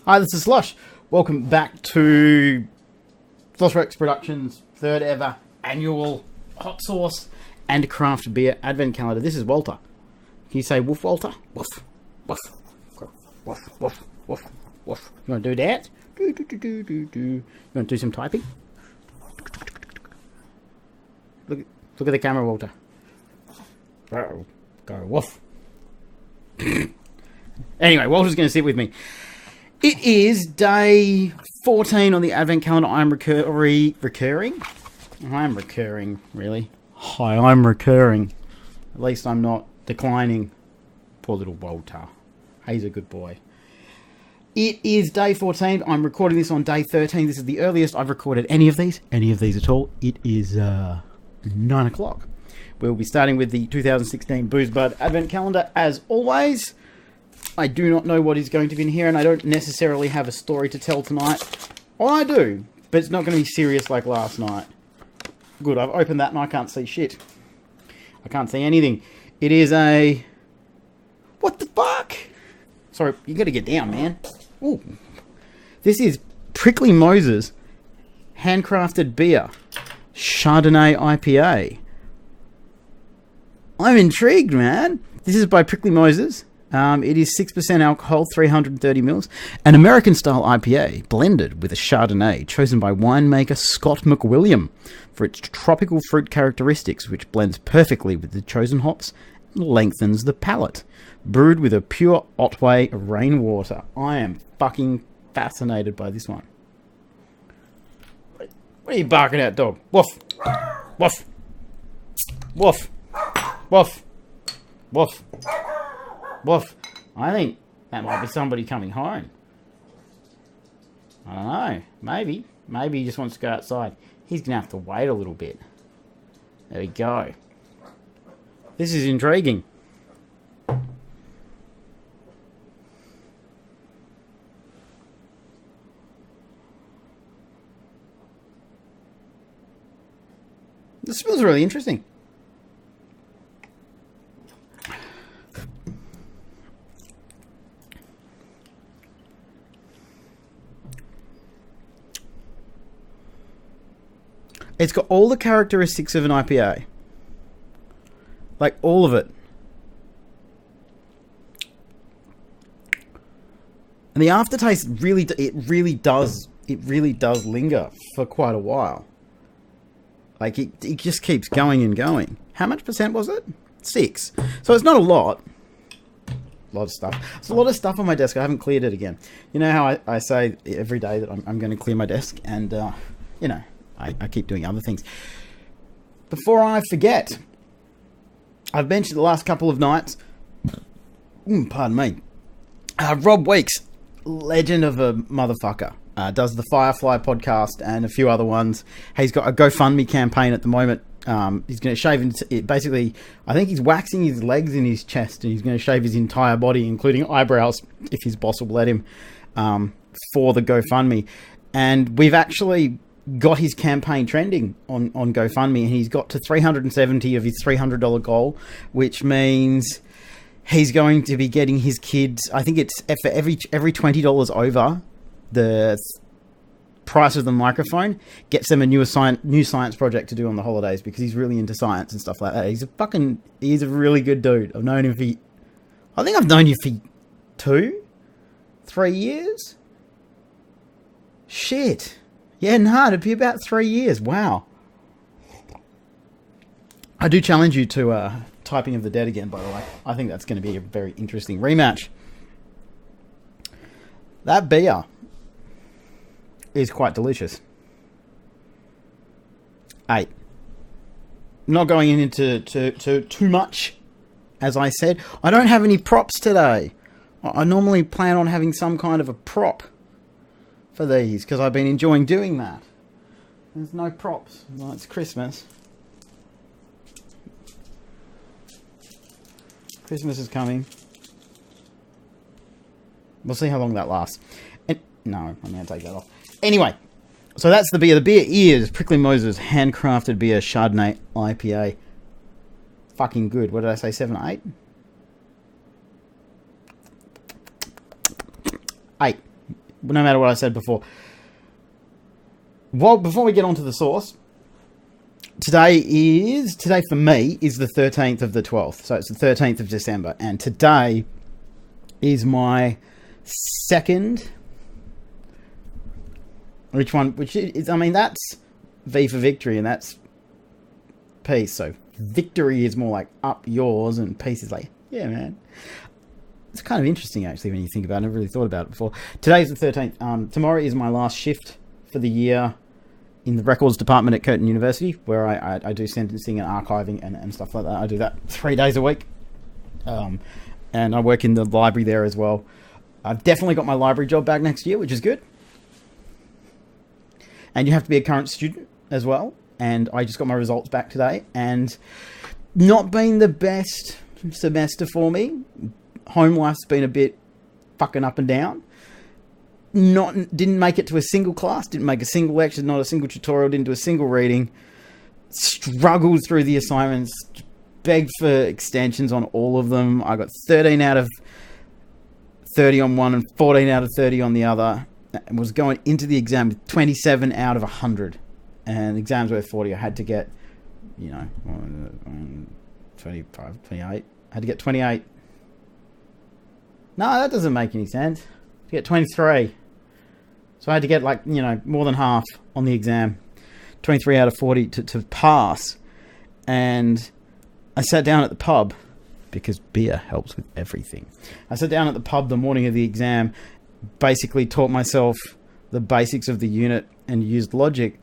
Hi, this is Slosh. Welcome back to Sloshworks Productions' third ever annual hot sauce and craft beer advent calendar. This is Walter. Can you say woof, Walter? Woof, woof, woof, woof, woof, woof. You want to do that? Do. You want to do some typing? Look at the camera, Walter. Go woof. Anyway, Walter's going to sit with me. It is day 14 on the advent calendar. I'm recurring. I'm recurring, really. Hi, I'm recurring. At least I'm not declining. Poor little Walter. He's a good boy. It is day 14. I'm recording this on day 13. This is the earliest I've recorded any of these at all. It is 9 o'clock. We'll be starting with the 2016 Buuz Bud advent calendar as always. I do not know what is going to be in here, and I don't necessarily have a story to tell tonight. Or I do, but it's not going to be serious like last night. Good, I've opened that and I can't see shit. I can't see anything. It is a... What the fuck? Sorry, you gotta get down, man. Ooh. This is Prickly Moses handcrafted beer. Chardonnay IPA. I'm intrigued, man. This is by Prickly Moses. It is 6% alcohol, 330 mils, an American-style IPA blended with a Chardonnay chosen by winemaker Scott McWilliam for its tropical fruit characteristics, which blends perfectly with the chosen hops and lengthens the palate. Brewed with a pure Otway rainwater. I am fucking fascinated by this one. What are you barking at, dog? Woof. Woof. Woof. Woof. Woof. Woof. I think that might be somebody coming home. I don't know. Maybe. Maybe he just wants to go outside. He's going to have to wait a little bit. There we go. This is intriguing. This smells really interesting. It's got all the characteristics of an IPA. Like, all of it. And the aftertaste really does linger for quite a while. Like, it just keeps going and going. How much percent was it? 6. So it's not a lot. A lot of stuff. There's a lot of stuff on my desk. I haven't cleared it again. You know how I say every day that I'm going to clear my desk? And, you know, I keep doing other things. Before I forget, I've mentioned the last couple of nights, pardon me, Rob Weeks, legend of a motherfucker, does the Firefly podcast and a few other ones. He's got a GoFundMe campaign at the moment. He's going to shave, basically, I think he's waxing his legs and his chest, and he's going to shave his entire body, including eyebrows, if his boss will let him, for the GoFundMe. And we've actually got his campaign trending on GoFundMe, and he's got to 370 of his $300 goal, which means he's going to be getting his kids, I think it's for every $20 over the price of the microphone, gets them a new science project to do on the holidays, because he's really into science and stuff like that. He's a really good dude. I've known him I think I've known you for 3 years? Shit. Yeah, no, it'd be about 3 years. Wow. I do challenge you to Typing of the Dead again, by the way. I think that's going to be a very interesting rematch. That beer is quite delicious. 8. Not going into too much, as I said. I don't have any props today. I normally plan on having some kind of a prop for these, because I've been enjoying doing that. There's no props. Well, it's Christmas. Christmas is coming. We'll see how long that lasts. No, I'm going to take that off. Anyway, so that's the beer. The beer is Prickly Moses handcrafted beer Chardonnay IPA. Fucking good. What did I say? 7 or 8? 8. no matter what I said before. Well, before we get on to the sauce, today for me is the 13th of the 12th. So it's the 13th of December. And today is my second... Which is, I mean, that's V for victory and that's peace. So victory is more like up yours and peace is like, yeah, man. It's kind of interesting, actually, when you think about it. I never really thought about it before. Today's the 13th. Tomorrow is my last shift for the year in the records department at Curtin University, where I do sentencing and archiving and stuff like that. I do that 3 days a week. And I work in the library there as well. I've definitely got my library job back next year, which is good. And you have to be a current student as well. And I just got my results back today. And not been the best semester for me. Home life's been a bit fucking up and down. Didn't make it to a single class. Didn't make a single lecture. Not a single tutorial. Didn't do a single reading. Struggled through the assignments. Begged for extensions on all of them. I got 13 out of 30 on one and 14 out of 30 on the other. And was going into the exam with 27 out of 100. And exams were 40. I had to get, 25, 28. I had to get 28. No, that doesn't make any sense. To get 23. So I had to get more than half on the exam. 23 out of 40 to pass. And I sat down at the pub because beer helps with everything. I sat down at the pub the morning of the exam, basically taught myself the basics of the unit and used logic.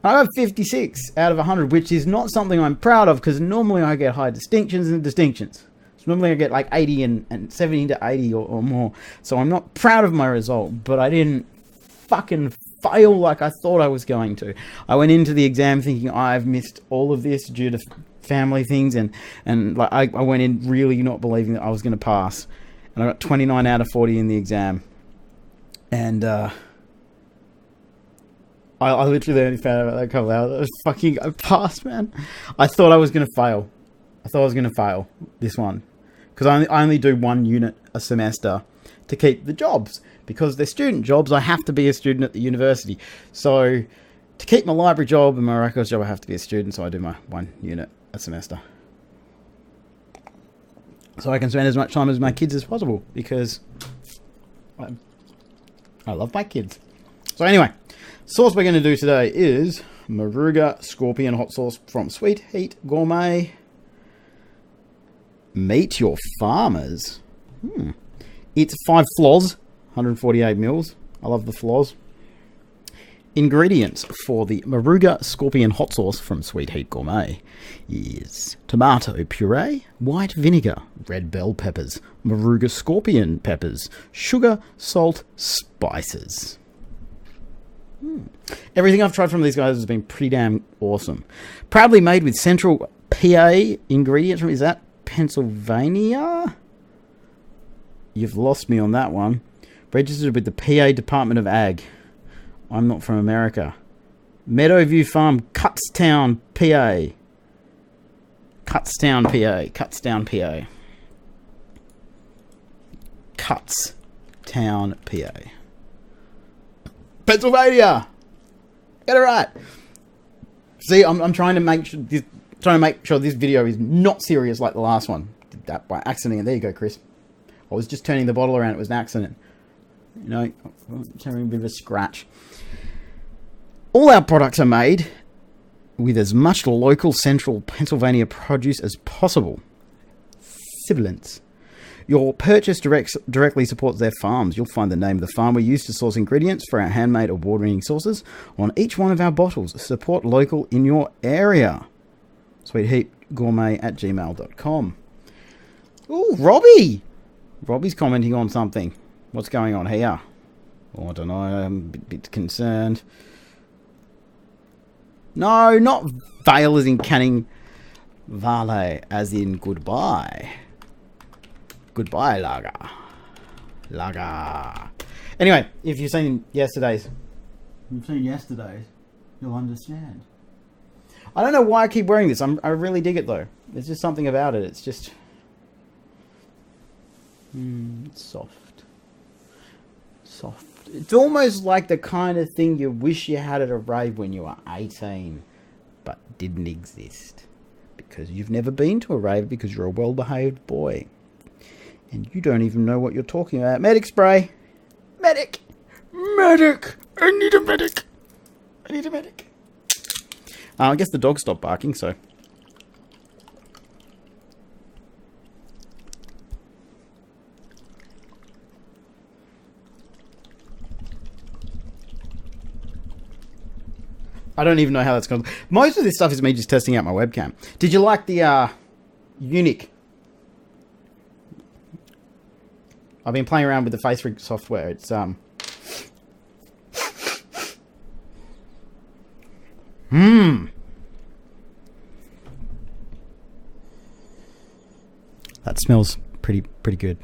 I got 56 out of 100, which is not something I'm proud of because normally I get high distinctions and distinctions. So normally I get like 80 and 70 to 80 or more. So I'm not proud of my result, but I didn't fucking fail like I thought I was going to. I went into the exam thinking I've missed all of this due to family things and like I went in really not believing that I was going to pass. And I got 29 out of 40 in the exam. And I literally only found out about that a couple of hours. I passed, man. I thought I was going to fail. This one. Because I only do one unit a semester to keep the jobs. Because they're student jobs, I have to be a student at the university. So to keep my library job and my records job, I have to be a student. So I do my one unit a semester. So I can spend as much time as my kids as possible. Because I love my kids. So anyway, sauce we're going to do today is Moruga Scorpion Hot Sauce from Sweet Heat Gourmet. Meet your farmers. It's 5 floz, 148 mils. I love the floz. Ingredients for the Moruga Scorpion Hot Sauce from Sweet Heat Gourmet is tomato puree, white vinegar, red bell peppers, Moruga Scorpion peppers, sugar, salt, spices. Everything I've tried from these guys has been pretty damn awesome. Proudly made with Central PA ingredients. Is that Pennsylvania? You've lost me on that one. Registered with the PA Department of Ag. I'm not from America. Meadowview Farm, Cutstown, PA. Cutstown, PA. Cutstown, PA. Cutstown, PA. Pennsylvania. Get it right. See, I'm trying to make sure this video is not serious like the last one. Did that by accident. And there you go, Chris. I was just turning the bottle around. It was an accident. Having a bit of a scratch. All our products are made with as much local central Pennsylvania produce as possible. Sibilance. Your purchase directly supports their farms. You'll find the name of the farm we use to source ingredients for our handmade award-winning sauces on each one of our bottles. Support local in your area. sweetheatgourmet@gmail.com. Ooh, Robbie! Robbie's commenting on something. What's going on here? Oh, I don't know. I'm a bit concerned. No, not Vale as in Canning Vale as in goodbye. Goodbye, Lager. Lager. Anyway, if you've seen yesterday's, you'll understand. I don't know why I keep wearing this. I really dig it though. There's just something about it. It's just it's soft. soft. It's almost like the kind of thing you wish you had at a rave when you were 18, but didn't exist. Because you've never been to a rave because you're a well-behaved boy. And you don't even know what you're talking about. Medic spray! Medic! Medic! I need a medic! I need a medic. I guess the dog stopped barking, so... I don't even know how that's going. Most of this stuff is me just testing out my webcam. Did you like the Unique? I've been playing around with the face rig software. It's That smells pretty good.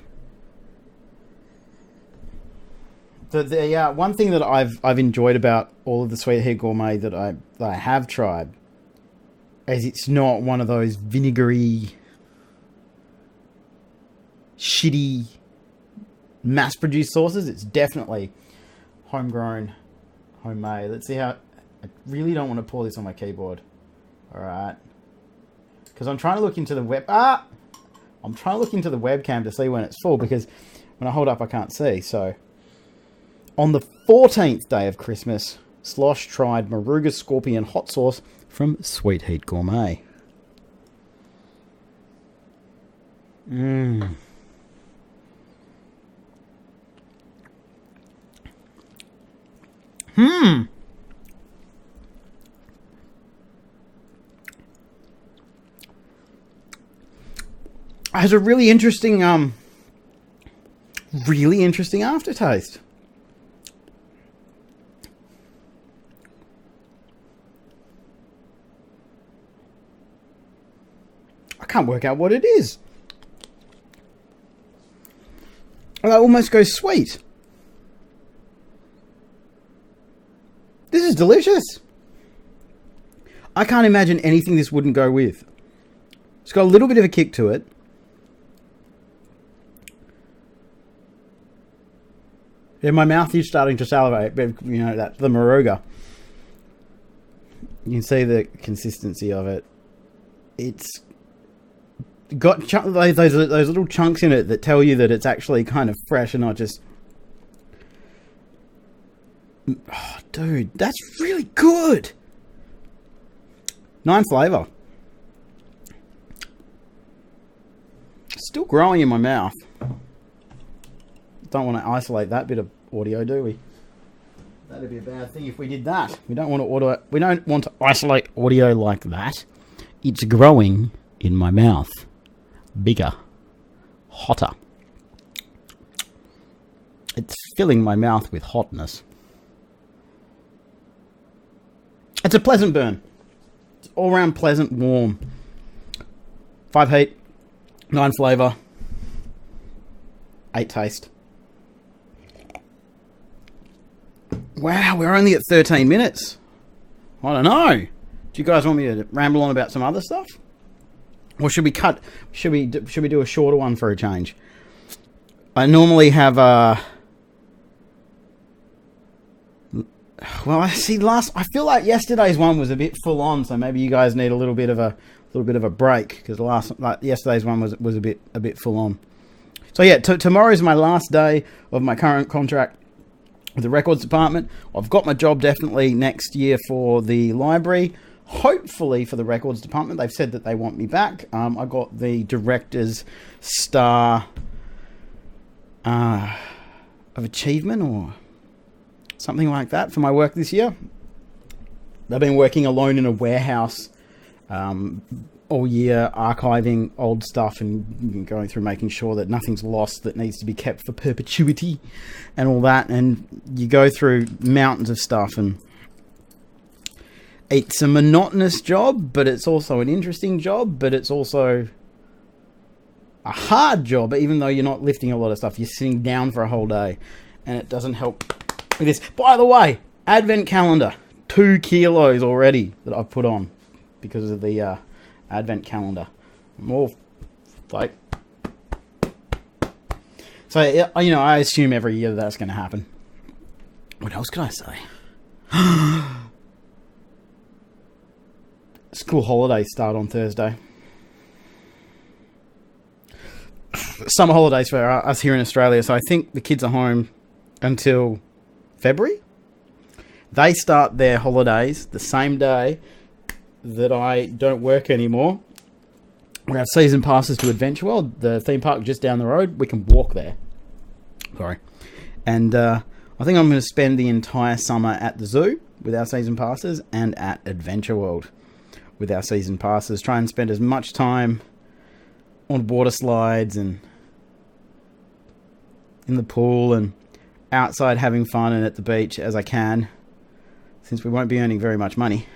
The one thing that I've enjoyed about all of the Sweet Heat Gourmet that I have tried is it's not one of those vinegary, shitty, mass-produced sauces. It's definitely homegrown, homemade. Let's see how... I really don't want to pour this on my keyboard. All right, because I'm trying to look into the I'm trying to look into the webcam to see when it's full, because when I hold up I can't see. So on the 14th day of Christmas, Slosh tried Moruga Scorpion hot sauce from Sweet Heat Gourmet. It has a really interesting aftertaste. I can't work out what it is. That almost goes sweet. This is delicious. I can't imagine anything this wouldn't go with. It's got a little bit of a kick to it. Yeah, my mouth is starting to salivate, but you know, that's the Moruga. You can see the consistency of it. It's got those little chunks in it that tell you that it's actually kind of fresh and not just... Oh, dude, that's really good. 9 flavour. Still growing in my mouth. Don't want to isolate that bit of audio, do we? That'd be a bad thing if we did that. We don't want to isolate audio like that. It's growing in my mouth. Bigger. Hotter. It's filling my mouth with hotness. It's a pleasant burn. It's all around pleasant, warm. 5 heat, 9 flavour, 8 taste. Wow, we're only at 13 minutes. I don't know. Do you guys want me to ramble on about some other stuff? Or should we cut? Should we do a shorter one for a change? I normally have well, I feel like yesterday's one was a bit full on, so maybe you guys need a little bit of a break, because yesterday's one was a bit full on. So yeah, tomorrow is my last day of my current contract with the records department. I've got my job definitely next year for the library. Hopefully for the records department. They've said that they want me back. I got the director's star of achievement or something like that for my work this year. I've been working alone in a warehouse all year, archiving old stuff and going through making sure that nothing's lost that needs to be kept for perpetuity and all that. And you go through mountains of stuff, and it's a monotonous job, but it's also an interesting job, but it's also a hard job. Even though you're not lifting a lot of stuff, you're sitting down for a whole day, and it doesn't help with this. By the way, advent calendar, 2 kilos already that I've put on because of the advent calendar. More like, so you know, I assume every year that's going to happen. What else could I say? School holidays start on Thursday. Summer holidays for us here in Australia, so I think the kids are home until February. They start their holidays the same day that I don't work anymore. We have season passes to Adventure World, the theme park just down the road. We can walk there. Sorry. And I think I'm going to spend the entire summer at the zoo with our season passes and at Adventure World with our season passes. Try and spend as much time on water slides and in the pool and outside having fun and at the beach as I can, since we won't be earning very much money.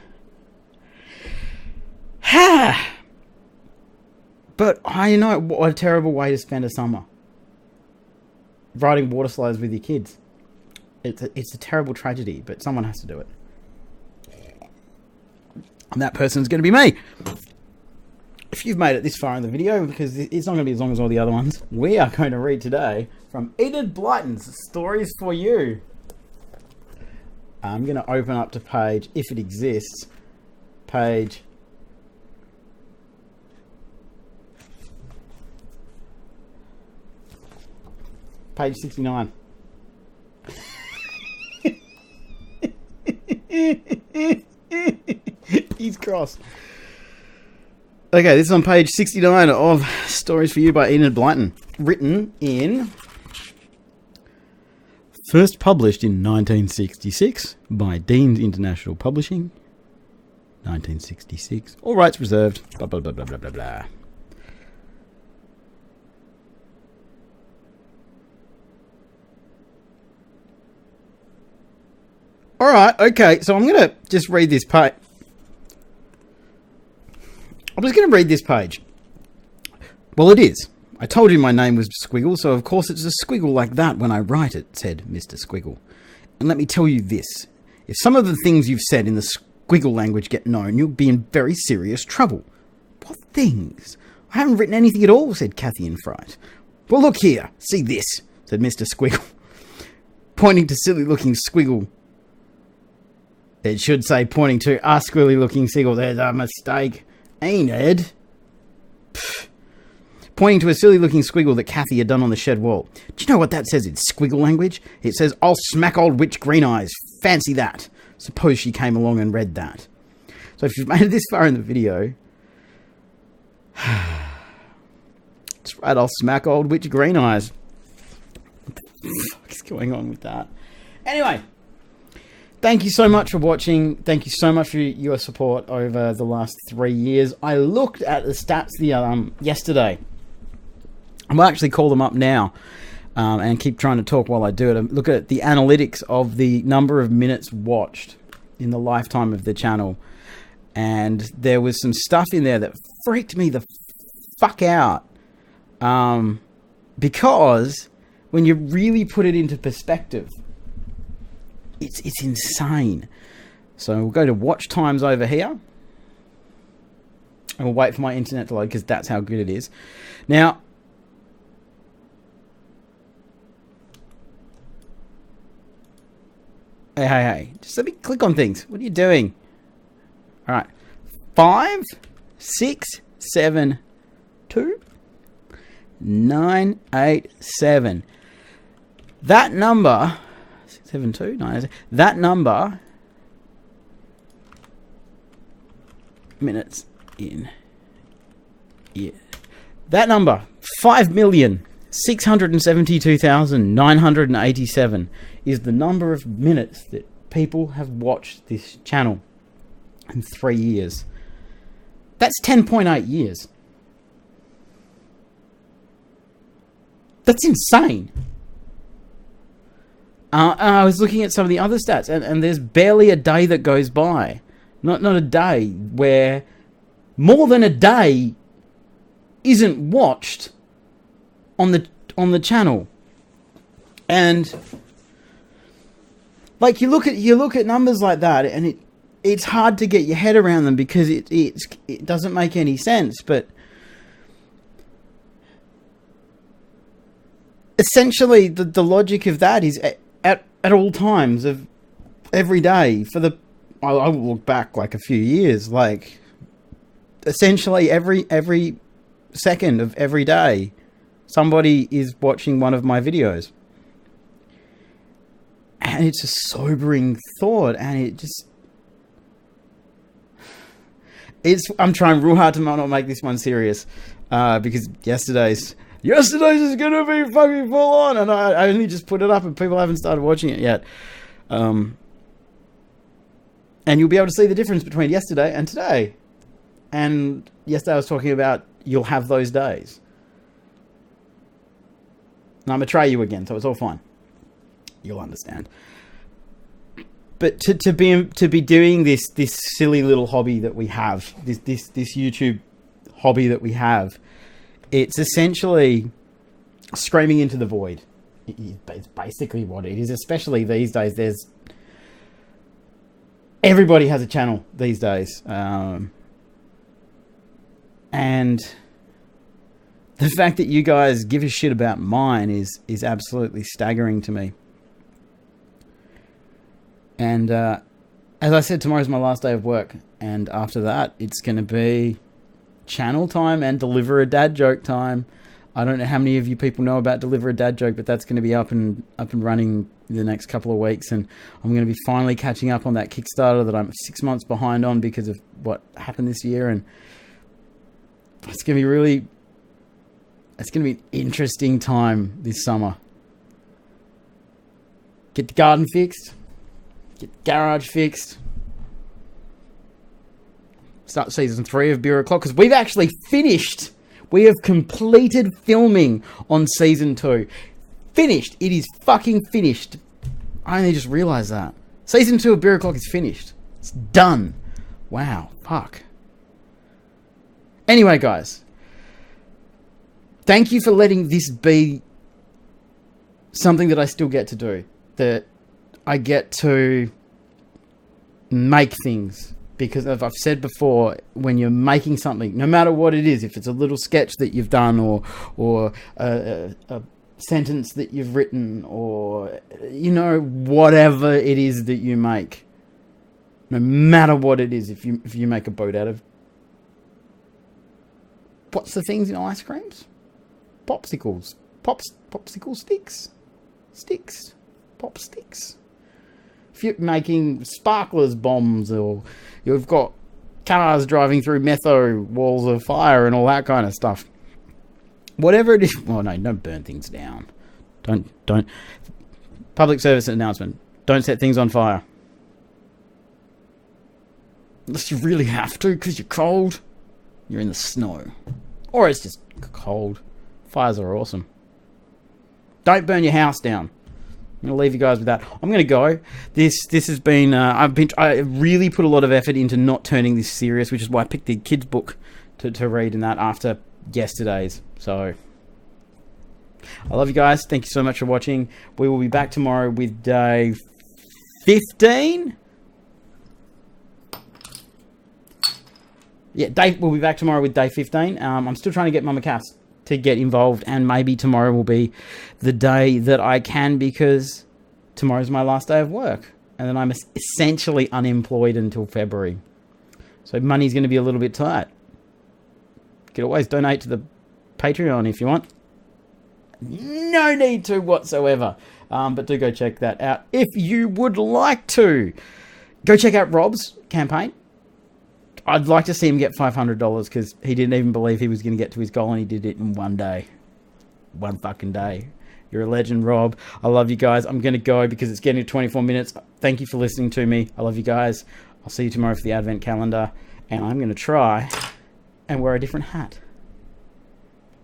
But I know what a terrible way to spend a summer. Riding water slides with your kids. It's a terrible tragedy, but someone has to do it. And that person's going to be me. If you've made it this far in the video, because it's not going to be as long as all the other ones, we are going to read today from Enid Blyton's Stories for You. I'm going to open up to page, if it exists, page 69. He's crossed. Okay, this is on page 69 of Stories for You by Enid Blyton. Written in... First published in 1966 by Dean's International Publishing. 1966. All rights reserved. Blah, blah, blah, blah, blah, blah, blah. Alright, okay, so I'm going to just read this page. I'm just going to read this page. Well, it is. I told you my name was Squiggle, so of course it's a squiggle like that when I write it, said Mr. Squiggle. And let me tell you this. If some of the things you've said in the squiggle language get known, you'll be in very serious trouble. What things? I haven't written anything at all, said Cathy in fright. Well, look here. See this, said Mr. Squiggle, pointing to silly-looking Squiggle. It should say pointing to a squirrely-looking Squiggle. There's a mistake. Ain't it? Pfft. Pointing to a silly-looking squiggle that Cathy had done on the shed wall. Do you know what that says in squiggle language? It says, I'll smack old witch Green Eyes. Fancy that. Suppose she came along and read that. So if you've made it this far in the video... That's right, I'll smack old witch Green Eyes. What the fuck is going on with that? Anyway... Thank you so much for watching. Thank you so much for your support over the last 3 years. I looked at the stats yesterday. I'm going to actually call them up now and keep trying to talk while I do it. Look at the analytics of the number of minutes watched in the lifetime of the channel. And there was some stuff in there that freaked me the fuck out. Because when you really put it into perspective, it's insane. So we'll go to watch times over here. And we'll wait for my internet to load because that's how good it is. Now, hey. Just let me click on things. What are you doing? All right. 5, 6, 7, 2, 9, 8, 7. That number... 729. That number minutes in year. That number 5,672,987 is the number of minutes that people have watched this channel in 3 years. That's 10.8 years. That's insane. I was looking at some of the other stats, and there's barely a day that goes by. Not a day where more than a day isn't watched on the channel. And like you look at numbers like that, and it's hard to get your head around them because it doesn't make any sense. But essentially, the logic of that is at all times of every day for the... I will look back like a few years, like essentially every second of every day, somebody is watching one of my videos. And it's a sobering thought, and it just... I'm trying real hard to not make this one serious, because yesterday's is gonna be fucking full on, and I only just put it up and people haven't started watching it yet. And you'll be able to see the difference between yesterday and today. And yesterday I was talking about you'll have those days. And I'm gonna try you again, so it's all fine. You'll understand. But to be doing this silly little hobby that we have, this YouTube hobby that we have, it's essentially screaming into the void. It's basically what it is. Especially these days, everybody has a channel these days, and the fact that you guys give a shit about mine is absolutely staggering to me. And as I said, tomorrow's my last day of work, and after that, it's going to be channel time and deliver a dad joke time. I don't know how many of you people know about Deliver a Dad Joke, but that's going to be up and running in the next couple of weeks, and I'm going to be finally catching up on that Kickstarter that I'm 6 months behind on because of what happened this year, and it's going to be an interesting time this summer. Get the garden fixed. Get the garage fixed. Start season 3 of Beer O'Clock, because we've actually finished. We have completed filming on season 2. Finished. It is fucking finished. I only just realised that. Season 2 of Beer O'Clock is finished. It's done. Wow. Fuck. Anyway, guys. Thank you for letting this be something that I still get to do. That I get to make things. Because as I've said before, when you're making something, no matter what it is, if it's a little sketch that you've done or a sentence that you've written, or, you know, whatever it is that you make, no matter what it is, if you make a boat out of... What's the things in ice creams? Popsicles. Popsicle sticks. Sticks. Pop sticks. If you're making sparklers bombs, or you've got cars driving through metho walls of fire and all that kind of stuff. Whatever it is. Well, no, don't burn things down. Don't. Public service announcement. Don't set things on fire. Unless you really have to because you're cold. You're in the snow. Or it's just cold. Fires are awesome. Don't burn your house down. I'm going to leave you guys with that. I'm going to go. This has been... I really put a lot of effort into not turning this serious, which is why I picked the kids' book to read in that after yesterday's. So, I love you guys. Thank you so much for watching. We will be back tomorrow with day 15. Yeah, we'll be back tomorrow with day 15. I'm still trying to get Mama Cass to get involved, and maybe tomorrow will be the day that I can, because tomorrow's my last day of work, and then I'm essentially unemployed until February. So money's going to be a little bit tight. You can always donate to the Patreon if you want. No need to whatsoever. But do go check that out if you would like to. Go check out Rob's campaign. I'd like to see him get $500 because he didn't even believe he was going to get to his goal, and he did it in one day. One fucking day. You're a legend, Rob. I love you guys. I'm going to go because it's getting to 24 minutes. Thank you for listening to me. I love you guys. I'll see you tomorrow for the Advent calendar, and I'm going to try and wear a different hat.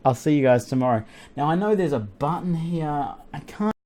I'll see you guys tomorrow. Now, I know there's a button here. I can't...